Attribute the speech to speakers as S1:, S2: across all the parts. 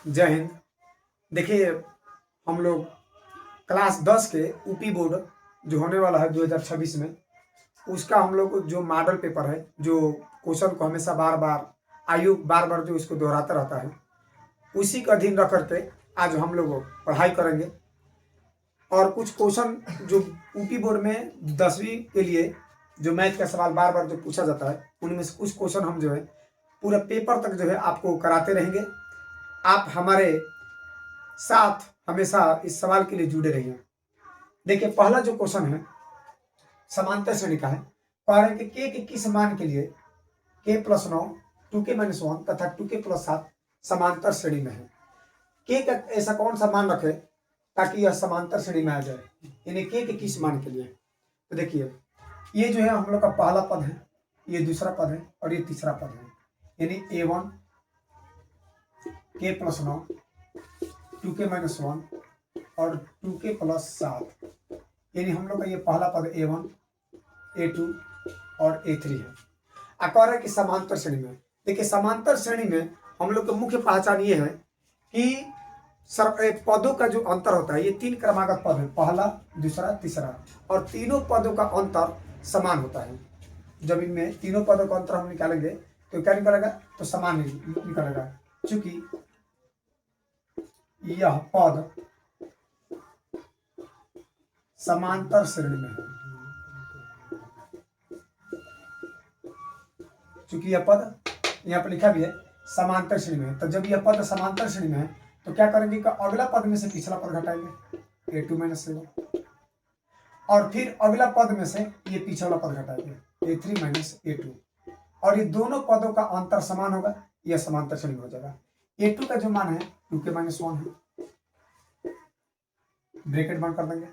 S1: जय हिंद। देखिए, हम लोग क्लास 10 के यूपी बोर्ड जो होने वाला है 2026 में, उसका हम लोग जो मॉडल पेपर है, जो क्वेश्चन को हमेशा बार बार आयोग बार बार जो इसको दोहराता रहता है, उसी का अधीन रख करके आज हम लोग पढ़ाई करेंगे। और कुछ क्वेश्चन जो यूपी बोर्ड में 10वीं के लिए जो मैथ का सवाल बार बार जो पूछा जाता है, उनमें से कुछ क्वेश्चन हम जो है पूरा पेपर तक जो है आपको कराते रहेंगे। आप हमारे साथ हमेशा इस सवाल के लिए जुड़े रहिए। देखिए, पहला जो क्वेश्चन है समांतर श्रेणी का है। कह रहे हैं कि के किस मान के लिए k+9, 2k-1 तथा 2k+7 समांतर श्रेणी में है। के का ऐसा कौन सा मान रखे ताकि यह समांतर श्रेणी में आ जाए, यानी के किस मान के लिए। तो देखिए, ये जो है हम लोग का पहला पद है, ये दूसरा पद है और ये तीसरा पद है, यानी a1 k+9, 2k-1 और 2k+7, यानी हम लोग का ये पहला पद A1, A2 और A3 है। कह रहा है कि समांतर श्रेणी में। देखिए, समांतर श्रेणी में हम लोग की मुख्य पहचान ये है कि पदों का जो अंतर होता है, ये 3 क्रमागत पद है, पहला, दूसरा, तीसरा, और तीनों पदों का अंतर समान होता है। जब इनमें तीनों पदों का अंतर हम निकालेंगे तो क्या निकलेगा, तो समान निकलेगा, चूंकि यह पद समांतर श्रेणी में है। चूंकि यह पद यहाँ पर लिखा भी है समांतर श्रेणी में है, तो जब यह पद समांतर श्रेणी में है तो क्या करेंगे कि अगला पद में से पिछला पद घटाएंगे, A2-7, और फिर अगला पद में से ये पिछला पद घटाएंगे, A3-A2, और ये दोनों पदों का अंतर समान होगा, यह समांतर श्रेणी में हो जाएगा। A2 का जो मान है 2k-1 है, ब्रैकेट बंद कर देंगे।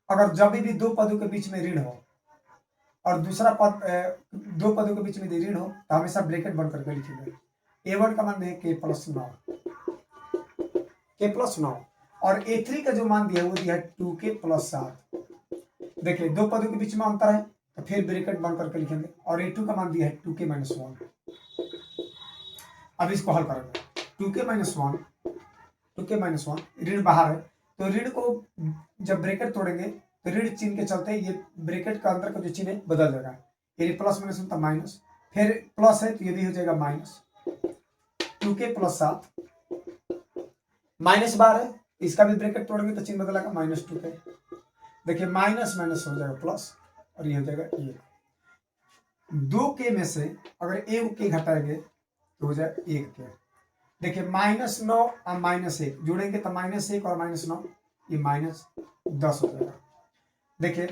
S1: अगर जब भी दो पदों के बीच में ऋण हो और दूसरा पद दो पदों के बीच में ऋण हो तो हमेशा ब्रैकेट बंद करके लिखेंगे। A1 का मान है k+9 और A3 का जो मान दिया है वो दिया है 2k+7। देखिए, दो पदों के बीच में अंतर है तो फिर ब्रैकेट बंद करके लिखेंगे, और A2 का मान दिया है 2k-1। अब इसको हल करेंगे। 2k-1 ऋण बाहर है, तो ऋण को जब ब्रैकेट तोड़ेंगे तो ऋण चिन्ह के चलते ये ब्रैकेट का अंदर का जो चिन्ह है बदल जाएगा, यानी प्लस माइनस होता माइनस, फिर प्लस है तो ये भी हो जाएगा माइनस। 2k+7 माइनस बार है, इसका भी ब्रैकेट तोड़ेंगे तो चिन्ह बदलेगा -2k। देखिए, माइनस माइनस हो जाएगा प्लस, और ये हो जाएगा ये। 2k में से अगर एक के घटाएंगे तो हो जाएगा 1k। देखिए, -9 और -1 जोड़ेंगे तो -1 और -9 ये -10 हो जाएगा। देखिए,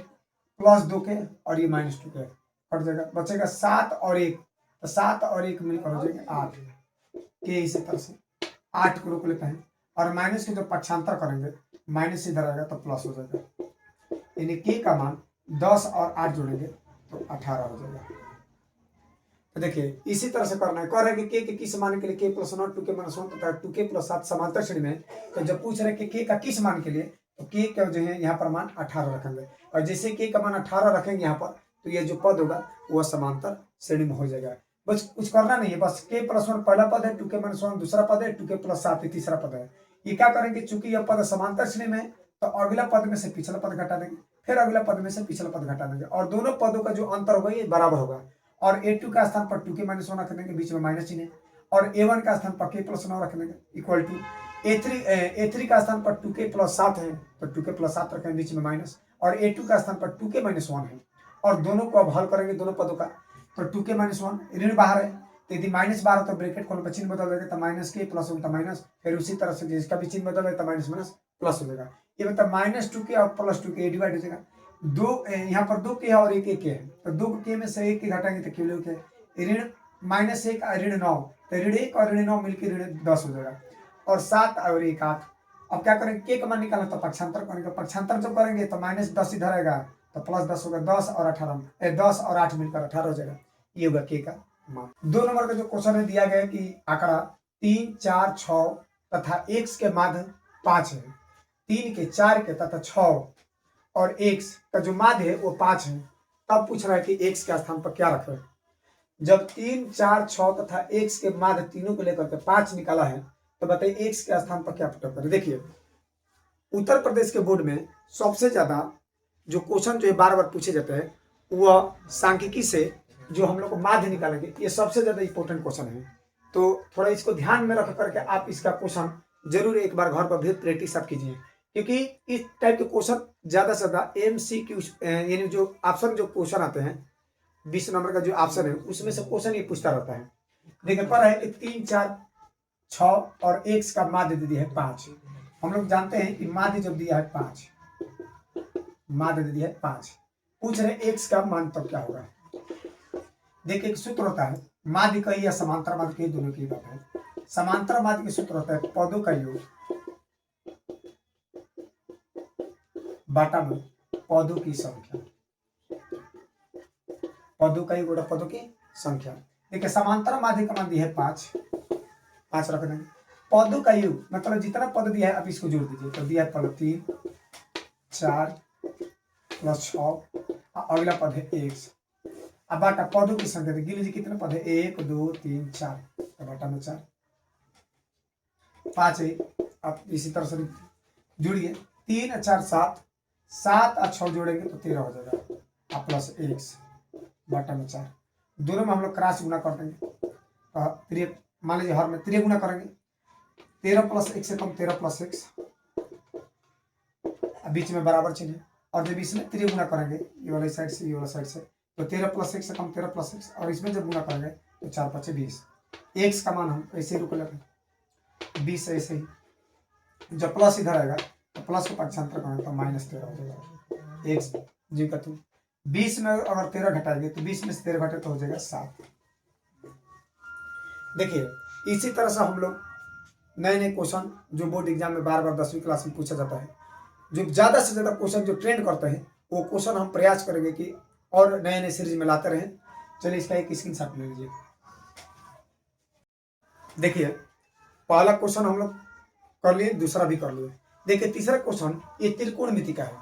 S1: +2k और ये -2k कट जाएगा, बचेगा 7 और 1, तो 7 और 1 मिलकर हो जाएगा 8 के। इसी तरह से 8 को रोक लेते हैं, और माइनस के जो पक्षांतर करेंगे माइनस इधर आएगा तो प्लस हो जाएगा, यानी के का मान 10 और 8 जोड़ेंगे तो 18 हो जाएगा। तो देखिए, इसी तरह से करना है। कह रहे हैं कि के किस मान के लिए k+9, 2k-1 तथा 2k+7 समांतर श्रेणी में। तो जब पूछ रहे हैं कि के का किस मान के लिए, तो के का जो है यहाँ पर मान 18 रखेंगे, और जैसे के का मान 18 रखेंगे यहाँ पर, तो ये जो पद होगा वह समांतर श्रेणी में हो जाएगा। बस कुछ करना नहीं है, बस k+1 पहला पद है, 2k-1 दूसरा पद है, 2k+7 तीसरा पद है। ये क्या करेंगे, चूंकि यह पद समांतर श्रेणी में, तो अगला पद में से पिछला पद घटा देंगे, फिर अगला पद में से पिछला पद घटा देंगे, और दोनों पदों का जो अंतर होगा ये बराबर होगा। और A2 का स्थान पर 2k-1 रख देंगे, बीच में माइनस चिन्ह है, और A1 का स्थान पर k+9 रख देंगे, इक्वल टू A3 का स्थान पर 2k+7 है तो 2k+7 रखेंगे, बीच में माइनस, और A2 का स्थान पर 2k-1 है, और दोनों को अब हल करेंगे, दोनों पदों का। तो 2k-1 ऋण बाहर है, तो यदि माइनस बाहर तो ब्रैकेट खोल पर चिन्ह बदल देगा, तो -k प्लस उल्टा माइनस, फिर उसी तरह से जिसका भी चिन्ह बदल देगा तो माइनस माइनस प्लस हो जाएगा। ये मतलब -2k और +2k डिवाइड हो जाएगा। दो यहाँ पर 2k है और 1 है, तो 2k में से 1 घटाएंगे तो केवल के ऋण -1 ऋण 9, तो ऋण 1 और ऋण 9 मिलकर ऋण 10 हो जाएगा, और 7 और 1 8। अब क्या करेंगे, के का मान निकालना, तो पक्षांतर करेंगे, पक्षांतर जब करेंगे तो -10 इधर आएगा तो +10 होगा, 10 और 8 मिलकर 18 हो जाएगा। ये होगा के का मान। 2 नंबर का जो क्वेश्चन है दिया गया है कि आंकड़ा 3, 4, 6 तथा x के माध्य 5 है। 3 के, 4 के तथा 6 और x का जो माध्य है वो 5 है। तब पूछ रहा है कि x के स्थान पर क्या रखें। जब 3, 4, 6 तथा x के माध्य तीनों को लेकर के 5 निकाला है, तो बताइए एक्स के स्थान पर क्या पुटअप करें। देखिए उत्तर प्रदेश के बोर्ड में सबसे ज्यादा जो क्वेश्चन जो बार बार पूछे जाते हैं वह सांख्यिकी से जो हम लोग को माध्य निकालेंगे, ये सबसे ज्यादा इंपॉर्टेंट क्वेश्चन है। तो थोड़ा इसको ध्यान में रख करके आप इसका क्वेश्चन जरूर एक बार घर पर भी प्रैक्टिस आप कीजिए, क्योंकि इस टाइप के क्वेश्चन ज्यादा से ज्यादा MCQ यानी जो ऑप्शन जो क्वेश्चन आते हैं 20 नंबर का जो ऑप्शन है उसमें से क्वेश्चन ये पूछता रहता है। देखिए पर है कि 3 4 6 और x का माध्य दे दिया है 5। हम लोग जानते हैं कि माध्य जब दिया है 5, माध्य दे दिया है 5, पूछ रहे x का मान तब क्या होगा। देखिए एक सूत्र होता है माध्य का या समांतर माध्य के दोनों की बात है। समांतर माध्य का सूत्र होता है पदों का योग बाटा में पदों की संख्या, पदों का योग पदों की संख्या। देखिए समांतर माध्य का मान दिया है 5 रख देंगे। पदों का योग मतलब जितना पद दिया है आप इसको जोड़ दीजिए, तो दिया है पद 3 4 प्लस 6, अगला पद है x। अब बाटा पदों की संख्या गिन लीजिए कितने पद है 1 2 3 4, तो बाटा में 4 5 है। अब इसी तरह से जुड़िए 3 4 7, 7 और 6 जोड़ेंगे तो 13 हो जाएगा, प्लस x बाटा में 4। दोनों में हम लोग क्रॉस गुना कर देंगे, तो मान लीजिए हर में 3 गुना करेंगे, 13 प्लस x से कम 13 प्लस x, बीच में बराबर चिन्ह है। और जब इसमें 3 गुना करेंगे ये वाले साइड से ये वाला साइड से, तो 13 प्लस x से कम 13 प्लस x, और इसमें जब गुना करेंगे तो 4 5 20। x का मान हम ऐसे रुक लगे 20 ऐसे ही, जब प्लस इधर आएगा तो प्लस को पक्षांतर करेंगे तो -13 हो जाएगा x जी का। तो 20 में अगर 13 घटाएंगे तो 20 में से 13 घटे तो हो जाएगा 7। देखिए इसी तरह से हम लोग नए नए क्वेश्चन जो बोर्ड एग्जाम में बार बार 10वीं क्लास में पूछा जाता है, जो ज्यादा से ज्यादा क्वेश्चन जो ट्रेंड करते हैं वो क्वेश्चन हम प्रयास करेंगे कि और नए नए सीरीज में लाते रहें। चलिए इसका एक स्क्रीनशॉट ले लीजिए। देखिए पहला क्वेश्चन हम लोग कर लिए, दूसरा भी कर लिए। देखिए तीसरा क्वेश्चन ये त्रिकोणमिति का है।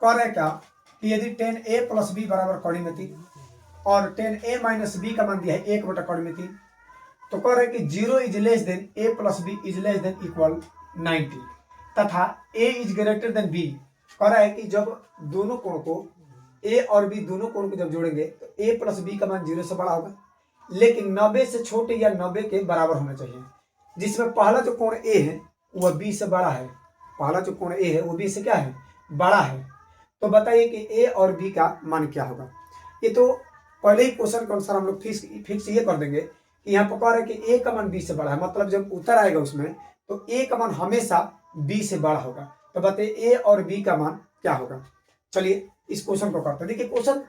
S1: कह रहा है क्या कि यदि tan a प्लस b बराबर कौणिमिति और tan a माइनस b का मान दिया है 1 बटा कौणिमिति, तो कह रहा है कि 0 is less than a plus b is less than equal 90 तथा a is greater than b। कह रहा है कि जब दोनों कोण को a और b दोनों कोण को जब जोड़ेंगे तो a प्लस b का मान 0 से बड़ा होगा, लेकिन 90 से छोटे या 90 के बराबर होना चाहिए, जिसमें पहला जो कोण a है वह b से बड़ा है। पहला जो कोण a है वो b से क्या है, बड़ा है। तो बताइए कि a और b का मान क्या होगा। ये तो पहले ही क्वेश्चन के अनुसार हम लोग फिक्स ये कर देंगे कि यहाँ पर कह रहे हैं कि a का मान b से बड़ा है, मतलब जब उत्तर आएगा उसमें तो a का मान हमेशा b से बड़ा होगा। तो बताइए a और b का मान क्या होगा। चलिए इस क्वेश्चन को करते हैं। देखिए क्वेश्चन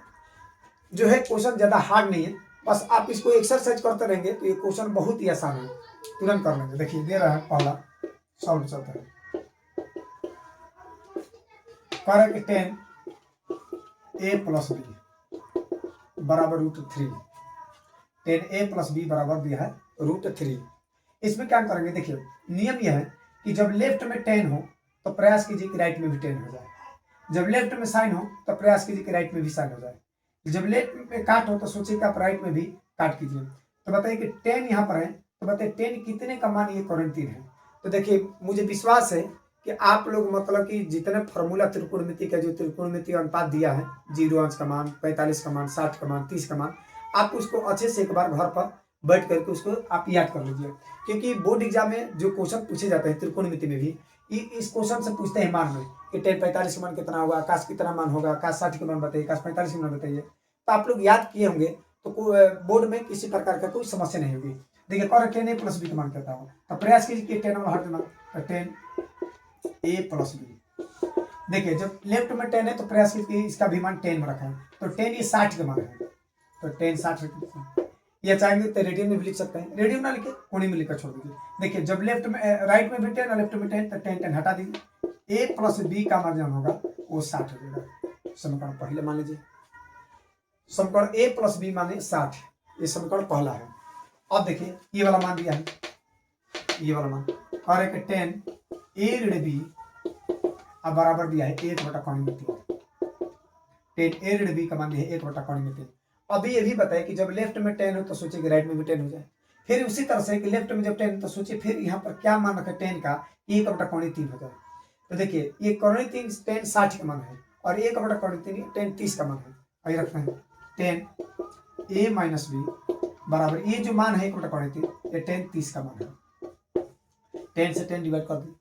S1: जो है क्वेश्चन ज्यादा हार्ड नहीं है, बस आप इसको एक्सरसाइज करते रहेंगे तो ये क्वेश्चन बहुत ही आसान है, तुरंत कर लेंगे। देखिए दे रहा है पहला सॉल्व चलता है, कह रहा है कि 10a प्लस b बराबर √3, 10a प्लस b बराबर दिया है √3। इसमें क्या करेंगे, देखिए नियम यह है कि जब लेफ्ट में 10 हो तो प्रयास कीजिए कि राइट में भी 10 हो जाए, जब लेफ्ट में साइन हो तो प्रयास कीजिए कि राइट में भी साइन हो जाए, जब लेफ्ट में काट हो तो सोचिए कि आप राइट में भी काट कीजिए। तो बताइए कि 10 यहाँ पर है, तो बताइए 10 कितने का मान ये कोणित है। तो देखिए मुझे विश्वास है कि आप लोग मतलब कि जितने फॉर्मूला त्रिकोणमिति का जो त्रिकोणमिति अनुपात दिया है 0 अंश का मान, 45 का मान, 60 का मान, 30 का मान, आप उसको अच्छे से एक बार घर पर बैठ करके उसको आप याद कर लीजिए, क्योंकि बोर्ड एग्जाम में जो क्वेश्चन पूछे जाते हैं त्रिकोणमिति में भी इस क्वेश्चन से पूछते हैं मान में कि 10 45 का मान कितना होगा, आकाश कितना मान होगा, आकाश 60 का मान बताइए, आकाश 45 का मान बताइए। तो आप लोग याद किए होंगे तो बोर्ड में किसी प्रकार का कोई समस्या नहीं होगी। देखिए कह रहे 10a प्लस b का मान कहता हूँ, तो प्रयास कीजिए कि 10 हट देना, 10a प्लस b। देखिए जब लेफ्ट में 10 है तो प्रयास कीजिए इसका भी मान 10 में रखा है, तो 10 ये 60 का मान है, तो 10 60 या चाहेंगे तो रेडियन में भी लिख सकते हैं, रेडियन ना लिखे कोणी में लिखकर छोड़ दीजिए। देखिए जब लेफ्ट में राइट में भी 10 और लेफ्ट में 10 तो 10 10 हटा दीजिए, a प्लस b का मान होगा वो 60 हो जाएगा। समीकरण पहले मान लीजिए, समीकरण a प्लस b माने 60, ये समीकरण पहला है। अब देखिए ये वाला मान दिया है, ये वाला मान और एक 10 a ऋण b अब बराबर दिया है 1 बटा कोणित 10 a ऋण b का मान दिया है 1 बटा कोणित। अभी ये भी बताए कि जब लेफ्ट में 10 हो तो सोचिए कि राइट में भी 10 हो जाए, फिर उसी तरह से कि लेफ्ट में जब 10 तो सोचिए फिर यहाँ पर क्या मान रखे 10 का, 1/3 हो जाए। तो देखिए ये कौड़ी 3 10 60 का मान है और 1/3 10 30 का मान है। आइए रखते हैं 10 a माइनस बी बराबर ये जो मान है 1/3 ये 10 30 का मान है। 10 से 10 डिवाइड कर दें,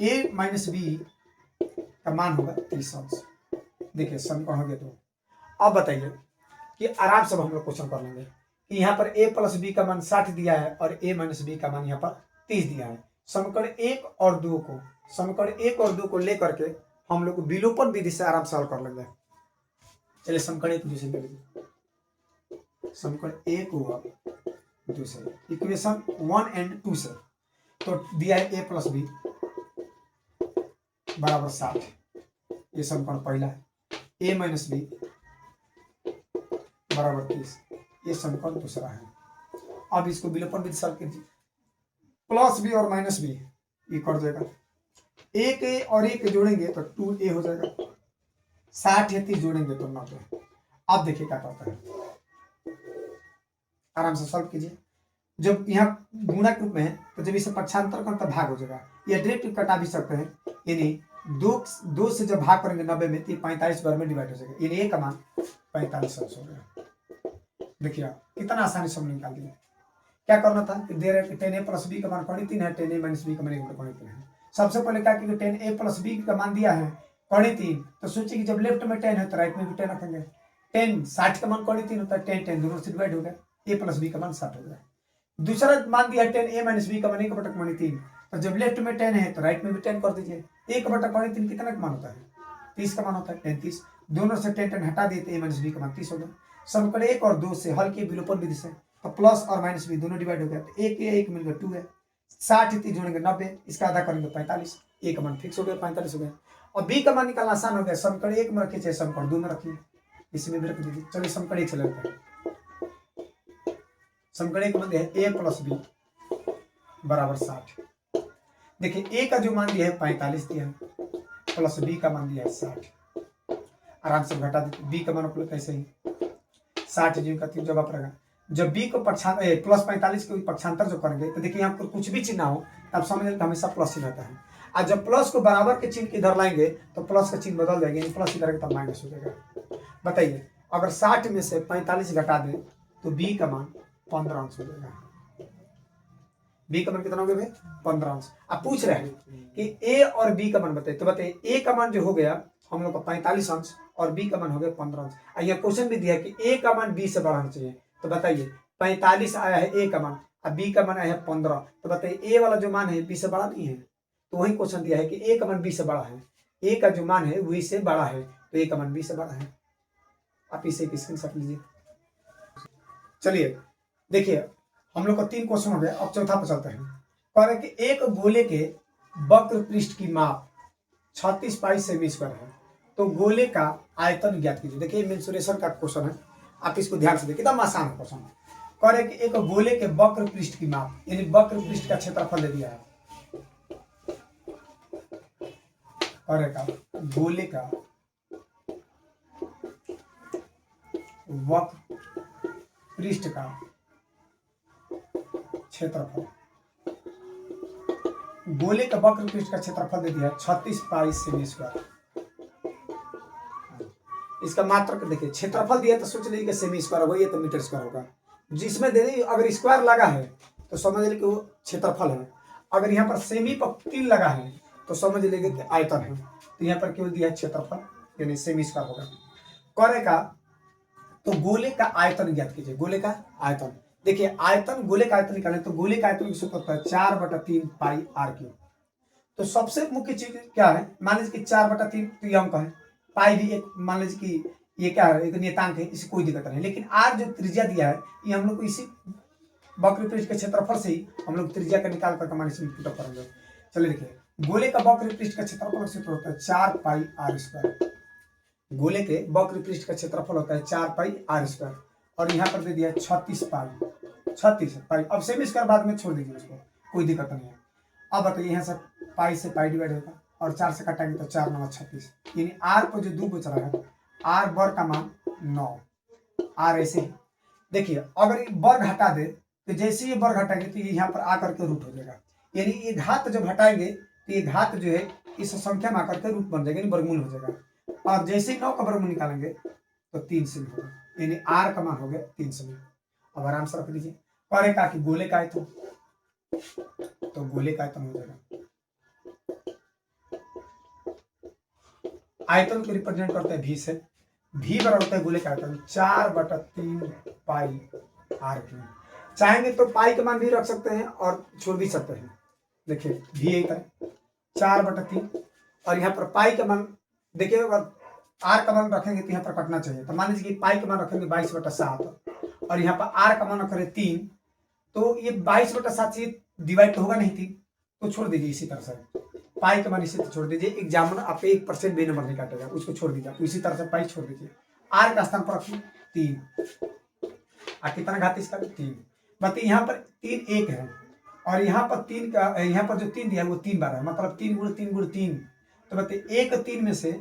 S1: a माइनस बी का मान होगा 30 अंश। देखिए समीकरण हो गया। तो अब बताइए कि आराम से हम लोग क्वेश्चन कर लेंगे कि यहाँ पर a प्लस बी का मान 60 दिया है और a माइनस बी का मान यहाँ पर 30 दिया है। समीकरण 1 और 2 को लेकर के हम लोग विलोपन विधि से आराम से हल कर लेंगे। चलिए समीकरण 1 दूसरे ले लीजिए। समीकरण 1 हुआ दूसरे इक्वेशन 1 एंड 2 से तो दिया है a प्लस बी बराबर 60, ये समीकरण पहला है। a माइनस बी बराबर 30, ये समीकरण दूसरा है। अब इसको विलोपन विधि से हल कीजिए। प्लस बी और माइनस बी ये कर जाएगा, एक ए और एक जोड़ेंगे तो 2a हो जाएगा, 60 या 30 जोड़ेंगे तो 90। अब देखिए क्या करता है, आराम से सॉल्व कीजिए। जब यहाँ गुणक रूप में है तो जब इसे पक्षांतर करें तो भाग हो जाएगा, या डायरेक्ट कटा भी सकते हैं। यानी दो से जब भाग करेंगे 90 में तो 45 बार में डिवाइड हो जाएगा, यानी ए का मान 45 अंश हो गया। देखिए कितना आसानी से हमने निकाल दिया। क्या करना था कि दे रहे 10a प्लस बी का मान 3 है, 10a माइनस बी का मान 1/3 है। सबसे पहले क्या कि 10a प्लस बी का मान दिया है 3, तो सोचिए कि जब लेफ्ट में 10 है तो राइट में भी 10 रखेंगे। 10 60 का मान 3 होता है, 10 10 दोनों से डिवाइड हो गया, a प्लस बी का मान 60 हो गया। दूसरा मान दिया 10a माइनस बी का मान 1/3, तो जब लेफ्ट में 10 है तो राइट में भी 10 कर दीजिए। 1/3 कितना का मान होता है, 30 का मान होता है, 10 30 दोनों से 10 10 हटा दिए तो a माइनस बी का मान 30 हो गया। समीकरण 1 और 2 से हल किए विलोपन विधि से, तो प्लस और माइनस भी दोनों डिवाइड हो गया, तो एक मिल गया 2 है, 60 30 जोड़ेंगे 90, इसका आधा करेंगे 45, ए का मान फिक्स हो गया 45 हो गया। और बी का मान निकालना आसान हो गया, समीकरण 1 में रखिए चाहे समीकरण 2 में रखिए, इसमें भी रख दीजिए। चलिए समीकरण 1 से लेते हैं। समीकरण 1 में है a प्लस बी बराबर 60। देखिए a का जो मान दिया है 45 दिया है, प्लस बी का मान दिया है 60। आराम से घटा दीजिए, बी का मान कैसे ही 60 जीव का 3 जवाब रहेगा। जब बी को प्लस 45 को पक्षांतर जो करेंगे तो देखिए यहाँ पर कुछ भी चिन्ह हो तब समझ लें हमेशा प्लस ही रहता है, और जब प्लस को बराबर के चिन्ह इधर लाएंगे तो प्लस का चिन्ह बदल जाएगा, प्लस इधर तब माइनस हो जाएगा। बताइए अगर 60 में से 45 घटा दें तो बी का मान 15 अंश हो जाएगा। बी का मान कितना हो गया भाई 15 अंश। आप पूछ रहे हैं कि ए और बी का मान बताइए, तो बताइए ए का मान जो हो गया हम लोग का 45 अंश और बी का मान हो गया 15 अंश। यह क्वेश्चन भी दिया है कि ए का मान बी से बढ़ाना चाहिए, तो बताइए 45 आया है ए का मान और बी का मान आया है 15, तो बताइए ए वाला जो मान है बी से बड़ा नहीं है, तो वही क्वेश्चन दिया है कि ए का मान बी से बड़ा है, ए का जो मान है वही से बड़ा है, तो ए का मान बी से बड़ा है। आप इसे स्क्रीनशॉट लीजिए। चलिए देखिए हम लोग का 3 क्वेश्चन हो गया, अब चौथा पर चलते हैं। कह रहे कि एक गोले के वक्र पृष्ठ की माप 36 पाई सेमी स्क्वायर है, तो गोले का आयतन ज्ञात कीजिए। देखिए मेंसुरेशन का क्वेश्चन है, आप इसको ध्यान से देखिए, एकदम आसान है क्वेश्चन। कह रहे कि एक गोले के वक्र पृष्ठ की माप, यानी वक्र पृष्ठ का क्षेत्रफल दे दिया है। गोले का वक्र पृष्ठ का क्षेत्रफल, गोले का वक्र पृष्ठ का क्षेत्रफल दे दिया 36 पाई सेमी स्क्वायर। इसका मात्रक देखिए, क्षेत्रफल दिया तो सोच लीजिए कि सेमी स्क्वायर होगा, ये तो मीटर स्क्वायर होगा। जिसमें दे दी अगर स्क्वायर लगा है तो समझ लीजिए कि वो क्षेत्रफल है, अगर यहाँ पर सेमी पर 3 लगा है तो समझ लीजिए कि आयतन है, तो यहाँ पर केवल दिया क्षेत्रफल यानी सेमी स्क्वायर होगा। करेगा तो गोले का आयतन ज्ञात कीजिए। गोले का आयतन देखिए, आयतन गोले का आयतन निकालें तो गोले का आयतन की सूत्र होता है 4/3 पाई आर क्यूब। तो सबसे मुख्य चीज क्या है, मान लीजिए कि 4/3 तो ये अंक है, पाई भी एक मान लीजिए कि ये क्या है, एक नियतांक है, इससे कोई दिक्कत नहीं। लेकिन आर जो त्रिज्या दिया है ये हम लोग को इसी वक्र पृष्ठ के क्षेत्रफल से ही हम लोग त्रिज्या का निकाल कर मान इसमें पुट करेंगे। चलिए देखिए, गोले का वक्र पृष्ठ का क्षेत्रफल सूत्र होता है 4 पाई आर स्क्वायर। गोले के वक्र पृष्ठ का क्षेत्रफल होता है 4 पाई आर स्क्वायर, और यहाँ पर दे दिया 36 पाई। अब सेमी स्क्वायर बाद में छोड़ दीजिए, उसको कोई दिक्कत नहीं है। अब बताइए यहाँ से पाई से पाई डिवाइड होगा और 4 से काटेंगे तो 4 9 36, यानी आर पर जो 2 बच रहा है, आर वर्ग का मान 9, आर ऐसे ही। देखिए अगर वर्ग हटा दे तो जैसे ये वर्ग हटाएंगे तो ये यहाँ पर आकर के रूट हो जाएगा, यानी ये घात जब हटाएंगे तो ये घात जो है इस संख्या में आकर के रूट बन जाएगा, यानी वर्गमूल हो जाएगा। और जैसे ही 9 का वर्गमूल निकालेंगे तो 3 से होगा, यानी r का मान हो गया 3 से। अब आराम से रख दीजिए। करे का कि गोले का आयतन, तो गोले का आयतन हो जाएगा, आयतन को रिप्रेजेंट करते हैं v से, v बराबर होता है गोले का आयतन 4/3 पाई r क्यूब। चाहेंगे तो पाई का मान भी रख सकते हैं और छोड़ भी सकते हैं। देखिए v एक है 4/3 और यहाँ पर पाई का मान देखिए, अगर r का मान रखेंगे तो यहाँ पर कटना चाहिए, तो मान लीजिए कि पाई का मान रखेंगे 22/7 और यहाँ पर r का मान रखेंगे 3, तो ये 22/7 से डिवाइड तो होगा नहीं 3, तो छोड़ दीजिए इसी तरह से, पाई का मान इसी तरह छोड़ दीजिए। एग्जामिनर आपके 1% बे नंबर नहीं काटेगा, उसको छोड़ दीजिए, तो इसी तरह से पाई छोड़ दीजिए, r का स्थान पर रखिए 3, और कितना घात इसका 3। बताइए यहाँ पर 3 1 है और यहाँ पर 3 का, यहाँ पर जो 3 दिया है वो 3 बार है, मतलब 3 गुण 3 गुण 3, तो बताइए 1 3 में से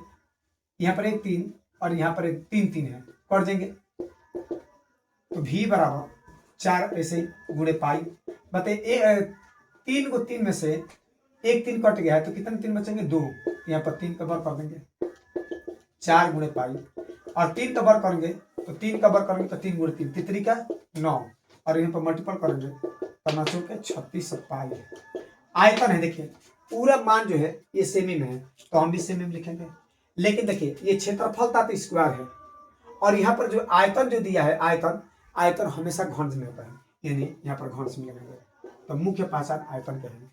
S1: यहाँ पर एक 3 और यहाँ पर एक 3 3 है, कर देंगे तो v बराबर 4 ऐसे गुणे पाई। बताइए 3 को 3 में से एक 3 कट गया है तो कितने 3 बचेंगे 2, यहाँ पर 3 का वर्ग कर देंगे 4 गुणे पाई, और 3 का वर्ग करेंगे तो 3 का वर्ग करेंगे तो 3 गुणे 3 3 का 9, और यहाँ पर मल्टीपल करेंगे तो 9 के 36 पाई है। आयतन है, देखिए पूरा मान जो है ये सेमी में है तो हम भी सेमी में लिखेंगे, लेकिन देखिए ये क्षेत्रफल था तो स्क्वायर है, और यहाँ पर जो आयतन जो दिया है आयतन, आयतन हमेशा घन में होता है, यानी यहाँ पर घन में लगाएंगे तो मुख्य पहचान आयतन कहेंगे।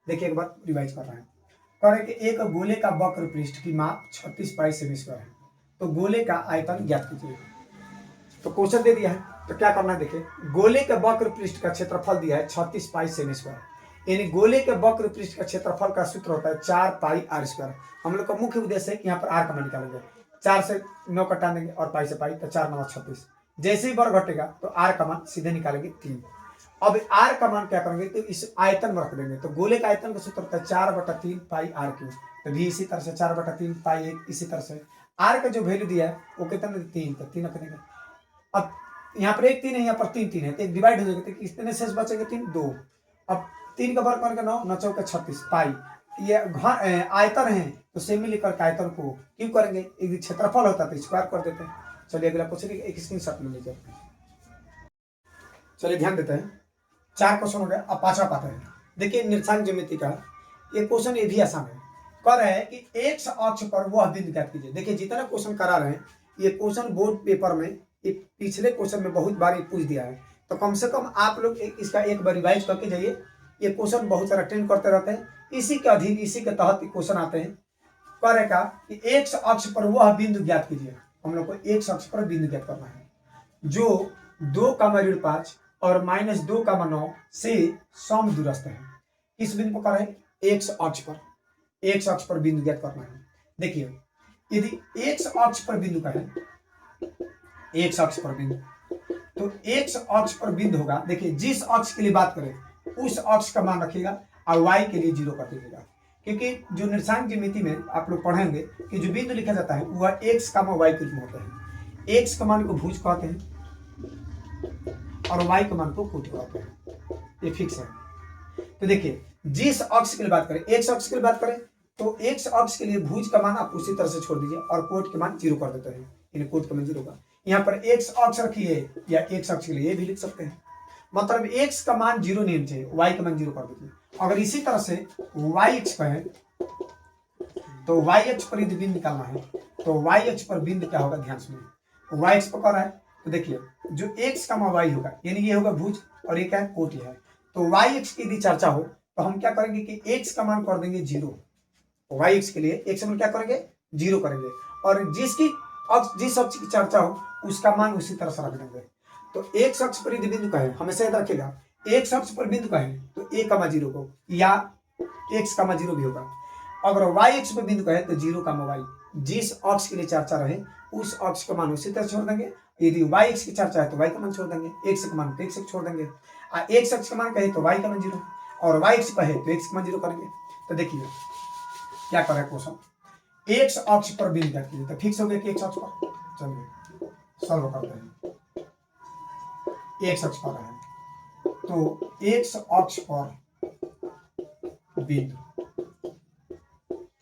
S1: देखिए एक बार रिवाइज कर रहे हैं, कह रहे कि एक गोले का वक्र पृष्ठ की माप 36 पाई सेमी स्क्वायर है, तो गोले का आयतन ज्ञात कीजिए। तो क्वेश्चन दे दिया है तो क्या करना है, देखिए गोले के वक्र पृष्ठ का क्षेत्रफल दिया है 36 पाई सेमी स्क्वायर, यानी गोले के वक्र पृष्ठ का क्षेत्रफल का सूत्र होता है 4 पाई r स्क्वायर। हम लोग का मुख्य उद्देश्य है कि यहाँ पर r का मान निकालेंगे, 4 से 9 कटा देंगे और पाई से पाई, तो 4 9 36, जैसे ही वर्ग घटेगा तो r का मान सीधे निकालेंगे 3। अब r का मान क्या करेंगे तो इस आयतन में रख देंगे, तो गोले का आयतन का सूत्र होता है 4/3 पाई r क्यूब, तो भी इसी तरह से 4/3 पाई 1, इसी तरह से r का जो वैल्यू दिया है वो कितना 3, तो 3 रख देंगे। अब यहाँ पर एक 3 है, यहाँ पर 3 3 है, तो एक डिवाइड हो जाएगा, तो कितने शेष बचेंगे 3 2। अब 3 का वर्ग करके 9 9 चौके 36 पाई, ये आयतन है तो सेमी लेकर के आयतन को क्यों करेंगे, यदि क्षेत्रफल होता तो स्क्वायर कर देते हैं। चलिए अगला क्वेश्चन एक स्क्रीनशॉट ले लीजिए। चलिए ध्यान देते हैं, 4 क्वेश्चन हो गया, अब 5वां पाते हैं। देखिए निर्देशांक ज्यामिति का ये क्वेश्चन ये भी आसान है, कह रहे हैं कि एक्स अक्ष पर वह बिंदु ज्ञात कीजिए। देखिए जितना क्वेश्चन करा रहे हैं ये क्वेश्चन बोर्ड पेपर में ये पिछले क्वेश्चन में बहुत बार पूछ दिया है, तो कम से कम आप लोग इसका एक बार रिवाइज करके जाइए। ये क्वेश्चन बहुत सारा अटेंड करते रहते हैं, इसी के अधीन इसी के तहत क्वेश्चन आते हैं। करेगा कि एक्स अक्ष पर वह बिंदु ज्ञात कीजिए, हम लोग को एक्स अक्ष पर बिंदु ज्ञात करना है जो 2,5 और -2,9 से समदूरस्थ है। इस बिंदु को करें एक्स अक्ष पर, एक्स अक्ष पर बिंदु ज्ञात करना है। देखिए यदि एक्स अक्ष पर बिंदु का है, एक्स अक्ष पर बिंदु, तो एक्स अक्ष पर बिंदु होगा, देखिए जिस अक्ष के लिए बात करें उस अक्ष का मान रखिएगा और वाई के लिए 0 कर दीजिएगा, क्योंकि जो निर्देशांक ज्यामिति में आप लोग पढ़ेंगे कि जो बिंदु लिखा जाता है वह एक्स का वाई के रूप में होता है। एक्स का मान को भुज कहते हैं और वाई का मान को कोट कहते हैं, ये फिक्स है। तो देखिए जिस अक्ष के लिए बात करें, एक्स अक्ष के लिए बात करें तो एक्स अक्ष के लिए भुज का मान आप उसी तरह से छोड़ दीजिए और कोट के मान 0 कर देते हैं, इन कोट का मान 0 का। यहाँ पर एक्स अक्ष रखिए या एक्स अक्ष के लिए ये भी लिख सकते हैं, मतलब एक्स का मान 0 नहीं चाहिए, वाई का मान 0 कर दीजिए। अगर इसी तरह से वाई अक्ष पर है तो वाई अक्ष पर यदि बिंदु निकालना है तो वाई अक्ष पर बिंदु क्या होगा, ध्यान सुनिए। वाई अक्ष पर कर रहा है तो देखिए जो एक्स का मान वाई होगा, यानी ये होगा भुज और ये क्या है कोट है। तो वाई अक्ष की यदि चर्चा हो तो हम क्या करेंगे कि एक्स का मान कर देंगे 0, वाई अक्ष के लिए एक्स मान क्या करेंगे 0 करेंगे, और जिस अक्ष की चर्चा हो उसका मान उसी तरह से रख देंगे। तो एक्स अक्ष पर यदि बिंदु का है, हमेशा याद रखिएगा एक्स अक्ष पर बिंदु का है तो a का मान 0 को या x का मान 0 भी होगा। अगर y अक्ष पर बिंदु का है तो 0 का मान y, जिस अक्ष के लिए चर्चा रहे उस अक्ष का मान उसी तरह छोड़ देंगे। यदि y अक्ष की चर्चा है तो y का मान छोड़ देंगे, x का मान तो x छोड़ देंगे, x अक्ष का मान कहे तो y का मान 0 और y अक्ष पर है तो x का मान 0 करेंगे। तो देखिए क्या कर रहा है क्वेश्चन, एक्स अक्ष पर बिंदु ज्ञात कीजिए, तो फिक्स हो गया कि एक्स अक्ष पर। चलिए सॉल्व करते हैं, एक्स अक्ष पर है तो एक्स अक्ष पर बिंदु,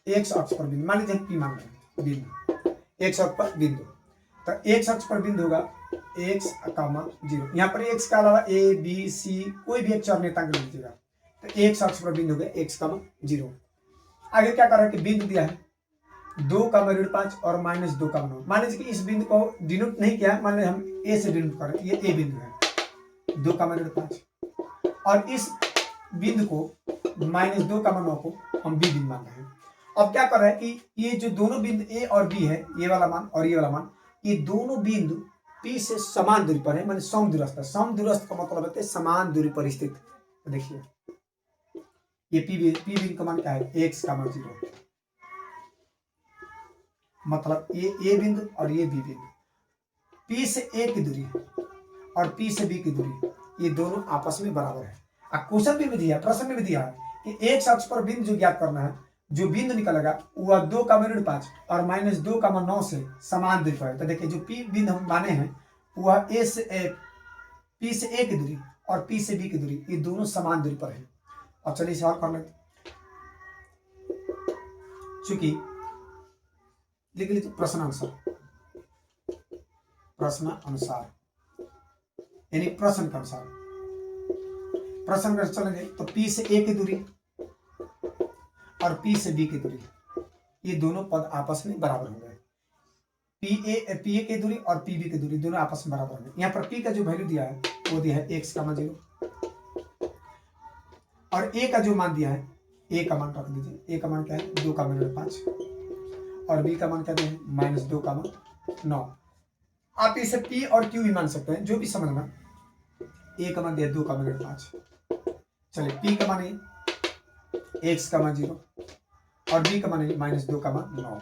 S1: एक्स अक्ष पर बिंदु मान लीजिए पी मान रहे हैं, बिंदु एक्स अक्ष पर बिंदु, तो एक्स अक्ष पर बिंदु होगा एक्स कामा 0। यहाँ पर एक्स के अलावा ए बी सी कोई भी एक चर नेतांक ले लीजिएगा, तो एक्स अक्ष पर बिंदु हो गया एक्स कामा 0। आगे क्या कर रहा है कि बिंदु दिया है 2,5 और -2,9। मान लीजिए कि इस बिंदु को डिनोट नहीं किया, मान लीजिए हम ए से डिनोट कर रहे हैं, ये ए बिंदु है 2,5 और इस बिंदु को -2,9 को हम बी बिंदु मान रहे हैं। अब क्या कर रहा है कि ये जो दोनों बिंदु ए और बी है, ये वाला मान और ये वाला मान, ये दोनों बिंदु पी से समान दूरी पर है, माने समदूरस्थ है। समदूरस्थ का मतलब होता है समान दूरी पर स्थित। तो देखिए ये पी बिंदु का मान क्या है एक्स कामा 0, मतलब ये ए बिंदु और ये बी बिंदु, पी से ए की दूरी और पी से बी की दूरी, ये दोनों आपस में बराबर है। क्वेश्चन में भी दिया, प्रश्न में भी दिया है कि एक अक्ष पर बिंदु जो ज्ञात करना है, जो बिंदु निकलेगा वह 2,5 और -2,9 से समान दूरी पर है। तो देखिए जो पी बिंदु हम माने हैं वह ए से पी से ए की दूरी और पी से बी की दूरी, ये दोनों समान दूरी पर है। अब चलिए सवाल करना, चूंकि लिख लीजिए प्रश्न अनुसार, प्रश्न अनुसार यानी प्रश्न के अनुसार, प्रश्न कर चलेंगे तो पी से ए की दूरी और पी से बी की दूरी, ये दोनों पद आपस में बराबर होंगे। पी ए की दूरी और पी बी की दूरी दोनों आपस में बराबर होंगे। यहाँ पर पी का जो वैल्यू दिया है वो दिया है एक्स कामा 0 और ए का जो मान दिया है, ए का मान रख दीजिए, ए का मान क्या है 2,5 और बी का मान क्या दिया है -2,9। आप इसे पी और क्यू भी मान सकते हैं, जो भी समझना। ए का मान दिया 2,5, चलिए पी का मान है एक्स कामा 0 और बी का मान है -2,9।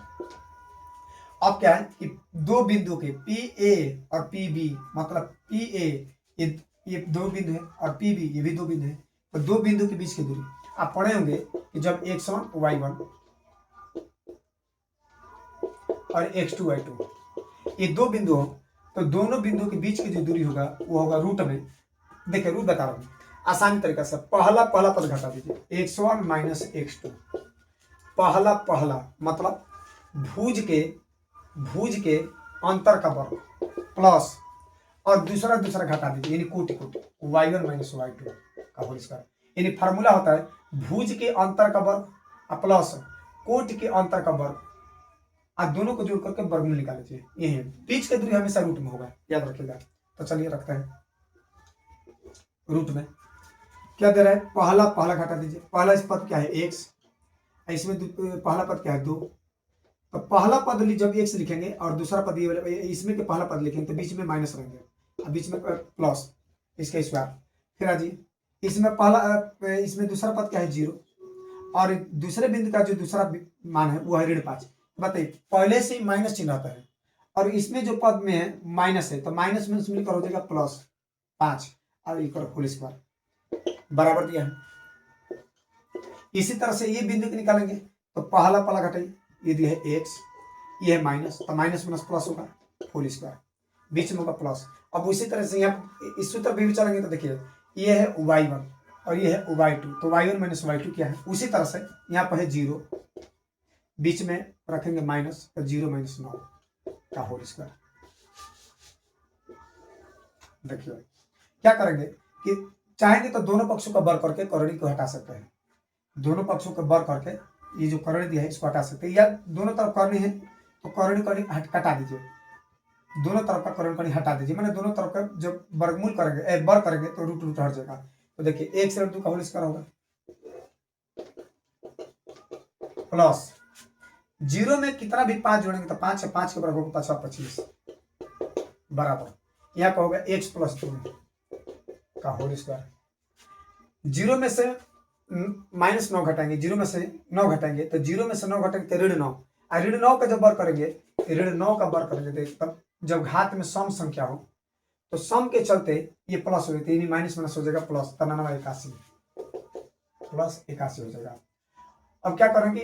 S1: अब क्या है कि दो बिंदु के पी ए और पी बी, मतलब पी ए ये दो बिंदु है और पी बी ये भी दो बिंदु है, तो दो बिंदु के बीच की दूरी आप पढ़े होंगे कि जब x1 y1 और x2 y2 ये दो बिंदु हो, तो दोनों बिंदु के बीच की जो दूरी होगा वो होगा रूट में। देखिए रूट बता रहा हूं आसानी तरीका से, पहला पद घटा दीजिए x1 - x2, पहला मतलब भुज के अंतर का वर्ग प्लस और दूसरा घटा दीजिए यानी कोटि y1 - y2 का होल स्क्वायर, यानी फार्मूला होता है भुज के अंतर का वर्ग प्लस कोटि के अंतर का वर्ग, आप दोनों को जोड़ करके वर्गमूल निकाल लीजिए। ये है बीच की दूरी हमेशा रूट में होगा, याद रखिएगा। तो चलिए रखते हैं रूट में क्या दे रहा है, पहला घटा दीजिए, पहला इस पद क्या है x, इसमें पहला पद क्या है 2, तो पहला पद जब x लिखेंगे और दूसरा पद ये इसमें के पहला पद लिखेंगे तो बीच में माइनस रहेंगे, बीच में प्लस इसका स्क्वायर, फिर आ जाइए इसमें दूसरा पद क्या है 0 और दूसरे बिंदु का जो दूसरा मान है वो है -5। बताइए पहले से ही माइनस चिन्ह आता है और इसमें जो पद में है माइनस है, तो माइनस मिलकर हो जाएगा +5 और इक्वल होल स्क्वायर बराबर दिया है। इसी तरह से ये बिंदु को निकालेंगे तो पहला घटाइए, ये दिया है x, ये है माइनस, तो माइनस प्लस होगा होल स्क्वायर, बीच में होगा प्लस। अब उसी तरह से यहाँ इस सूत्र भी चलेंगे तो देखिए ये है y1 और ये है y2, तो y1 - y2 क्या है, उसी तरह से यहाँ पर है 0, बीच में रखेंगे माइनस, तो 0 - 9 का होल स्क्वायर। देखिए क्या करेंगे कि चाहेंगे तो दोनों पक्षों का वर्ग करके करणी को हटा सकते हैं, दोनों पक्षों का वर्ग करके ये जो करणी दिया है इसको हटा सकते हैं, या दोनों तरफ करनी है तो करणी हटा दीजिए, दोनों तरफ का करणी हटा दीजिए, मैंने दोनों तरफ का जब वर्गमूल करेंगे वर्ग करेंगे तो रूट हट जाएगा। तो देखिए 1 से 2 का होल स्क्वायर होगा प्लस 0 में कितना भी 5 जोड़ेंगे तो 5 है, 5 के बराबर होगा 25 बराबर यहाँ का होगा x + 2 का होल स्क्वायर। 0 में से -9 घटाएंगे, 0 में से 9 घटाएंगे तो 0 में से 9 घटाएंगे तो ऋण 9, और ऋण 9 का जब वर्ग करेंगे, ऋण 9 का वर्ग करेंगे तब जब घात में सम संख्या हो तो सम के चलते ये प्लस हो जाती है, माइनस हो जाएगा प्लस, 81 +81 हो जाएगा। अब क्या करेंगे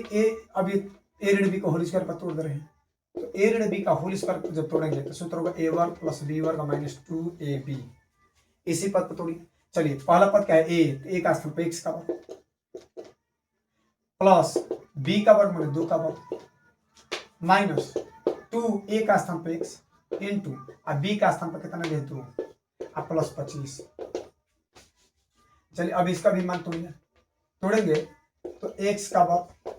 S1: ए ऋण बी को होल स्क्वायर पर तोड़ दे रहे हैं, तो ए ऋण बी का होल स्क्वायर जब तोड़ेंगे तो सूत्र होगा a1 + b² - 2ab, इसी पद पर तोड़िए चलिए पहला पद क्या है ए का स्थान पे x का वर्ग प्लस b का वर्ग माने 2 का वर्ग माइनस 2a का स्थान पे x इंटू अब b का स्थान पर कितना दे 2 अब प्लस 25। चलिए अब इसका भी मान तोड़ेंगे तो x का वर्ग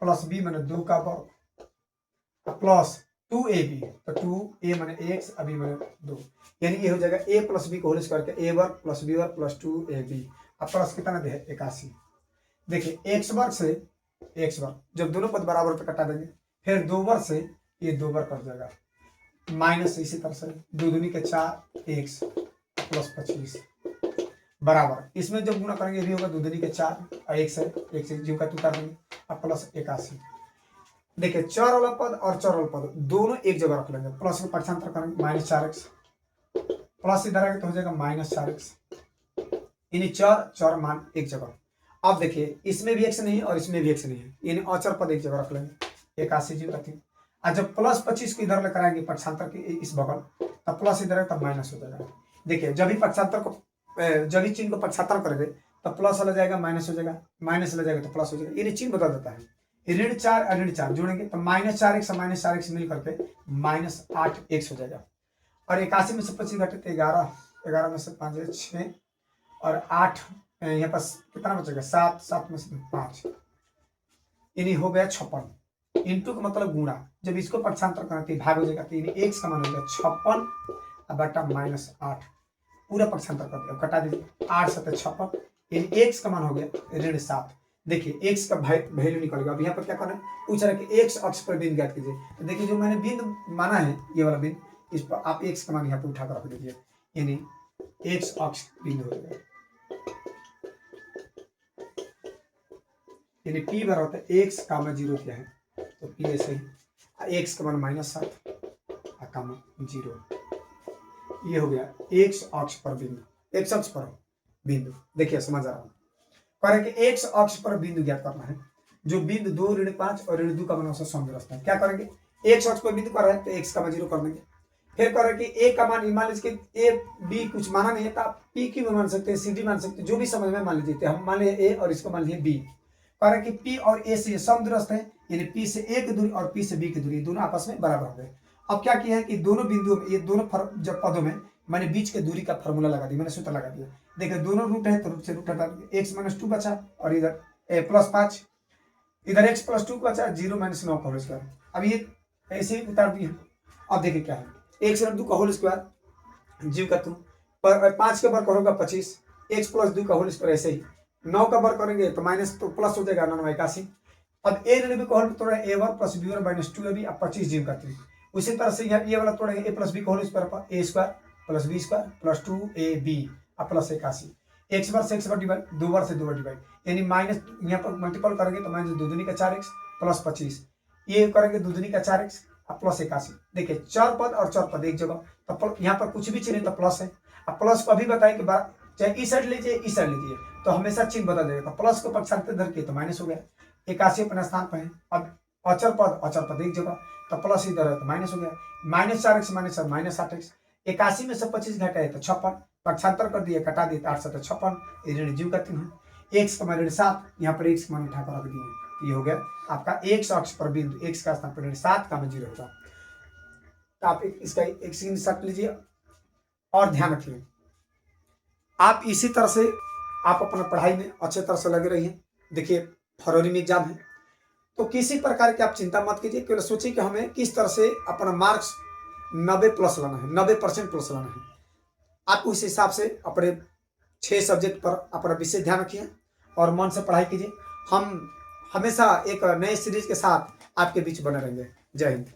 S1: प्लस b माने 2 का वर्ग प्लस 2ab तो 2a माने x अब b माने 2 यानी ये हो जाएगा a प्लस b को होल स्क्वायर के a वर्ग प्लस b वर्ग प्लस 2ab अब प्लस कितना दे 81। देखिए x वर्ग से x वर्ग जब दोनों पद बराबर पे कटा देंगे फिर 2 वर्ग से ये 2 वर्ग कट जाएगा माइनस इसी तरह से 2 दूनी के 4 x प्लस 25 बराबर इसमें जब गुना करेंगे भी होगा 2 दूनी के 4 और 1 से जीव का तू कर देंगे अब प्लस 81। देखिए चर वाला पद और चर वाला पद दोनों एक जगह रख लेंगे प्लस में पक्षांतर करेंगे माइनस 4x प्लस इधर आएगा तो हो जाएगा माइनस 4x यानी चर मान एक जगह। अब देखिए इसमें भी x नहीं है और इसमें भी x नहीं है यानी अचर पद एक जगह रख लेंगे 81 जीव का 3 और जब प्लस 25 को इधर लेकर आएंगे पक्षांतर के इस बगल तब प्लस इधर है तब माइनस हो जाएगा। देखिए जब भी पक्षांतर को जब भी चिन्ह को पक्षांतर करेंगे तब प्लस वाला जाएगा माइनस हो जाएगा माइनस वाला जाएगा तो प्लस हो जाएगा यानी चिन्ह बदल देता है ऋण 4 और ऋण 4 जोड़ेंगे तो माइनस 4x और माइनस 4x मिल करके माइनस 8x हो जाएगा और 81 में से 25 घटे तो 11 में से 5 6 और 8 यहाँ पर कितना बचेगा 7 में से 5 यानी हो गया 56 इंटू का मतलब गुणा जब इसको पक्षांतर करते भाग हो जाएगा तो यानी x का मान हो गया 56 बटा माइनस 8 पूरा पक्षांतर कर दिया कटा दीजिए 8 7 56 यानी x का मान हो गया ऋण 7। देखिए x का वैल्यू निकल गया। अब यहाँ पर क्या करना है पूछ रहा है कि x अक्ष पर बिंदु ज्ञात कीजिए तो देखिए जो मैंने बिंदु माना है ये वाला बिंदु इस पर आप x का मान यहाँ पर उठाकर रख दीजिए यानी x अक्ष बिंदु हो जाएगा यानी p बराबर होता है x कामा 0 क्या है तो p ऐसे ही x का मान माइनस 7 कामा 0 ये हो गया x अक्ष पर बिंदु x अक्ष पर बिंदु। देखिए समझ आ रहा हूँ करें कि x अक्ष पर बिंदु ज्ञात करना है जो बिंदु 2 ऋण 5 और ऋण 2 का मान समदूरस्थ है। क्या करेंगे x अक्ष पर बिंदु कर रहे हैं तो x का मान 0 कर देंगे फिर करें कि a का मान मान लीजिए a b कुछ माना नहीं है तो आप p की मान सकते हैं c d मान सकते हैं जो भी समझ में मान लीजिए हम मान लिए a और इसको मान लिए b करें कि p और a से समदूरस्थ है यानी p से a की दूरी और p से b की दूरी दोनों आपस में बराबर हो गए। अब क्या किया है कि दोनों बिंदुओं में ये दोनों जब पदों में मैंने बीच के दूरी का फॉर्मूला लगा दिया मैंने सूत्र लगा दिया। देखिए दोनों रूट है तो रूट से रूट हटा दिया x माइनस 2 बचा और इधर प्लस 5 इधर x प्लस 2 बचा 0 माइनस 9 का होल स्क्वायर। अब ये ऐसे ही उतार दिए। अब देखिए क्या है x माइनस 2 का होल स्क्वायर जीव का 2 पर 5 के वर्ग होगा 25 x प्लस 2 का होल स्क्वायर ऐसे ही 9 का वर्ग करेंगे तो माइनस तो प्लस हो जाएगा 9 81। अब a ऋण b का होल तोड़ा a वर्ग प्लस b वर्ग माइनस 2ab अब 25 जीव का 3 उसी तरह से यहाँ ये वाला तोड़ेंगे a प्लस b का होल स्क्वायर पर a square plus b square plus 2ab अब प्लस 81 x वर्ग से x वर्ग डिवाइड 2 वर्ग से 2 वर्ग डिवाइड यानी माइनस यहाँ पर मल्टीपल करेंगे तो माइनस 2 दूनी का 4x प्लस 25 ये करेंगे 2 दूनी का 4x अब प्लस 81। देखिए चर पद और चर पद एक जगह तो यहाँ पर कुछ भी चिन्ह तो प्लस है। अब प्लस को अभी बताएं कि चाहे इस साइड लीजिए इस साइड लीजिए तो हमेशा चिन्ह बदल देगा। तो प्लस को पक्षांतर धर के तो माइनस हो गया 81 अपने स्थान पर है। अब अचर पद एक जगह तो प्लस इधर है तो माइनस हो गया माइनस 4x माइनस 8x 81 में से 25 घटा है तो 56 पक्षांतर कर दिए कटा दिए 8 7 56 ऋण जीव का 3 है x का मान ऋण 7 यहाँ पर x मान उठाकर रख दिए तो ये हो गया आपका x अक्ष पर बिंदु x का स्थान पर ऋण 7 का मान 0 होगा। तो आप इसका एक स्क्रीनशॉट लीजिए और ध्यान रखिए आप इसी तरह से आप अपना पढ़ाई में अच्छे तरह से लगे रहिए। देखिए फरवरी में एग्जाम है तो किसी प्रकार की आप चिंता मत कीजिए केवल सोचिए कि हमें किस तरह से अपना मार्क्स 90 प्लस लाना है 90% प्लस लाना है। आप उस हिसाब से अपने 6 सब्जेक्ट पर अपना विशेष ध्यान रखिए और मन से पढ़ाई कीजिए। हम हमेशा एक नए सीरीज के साथ आपके बीच बने रहेंगे। जय हिंद।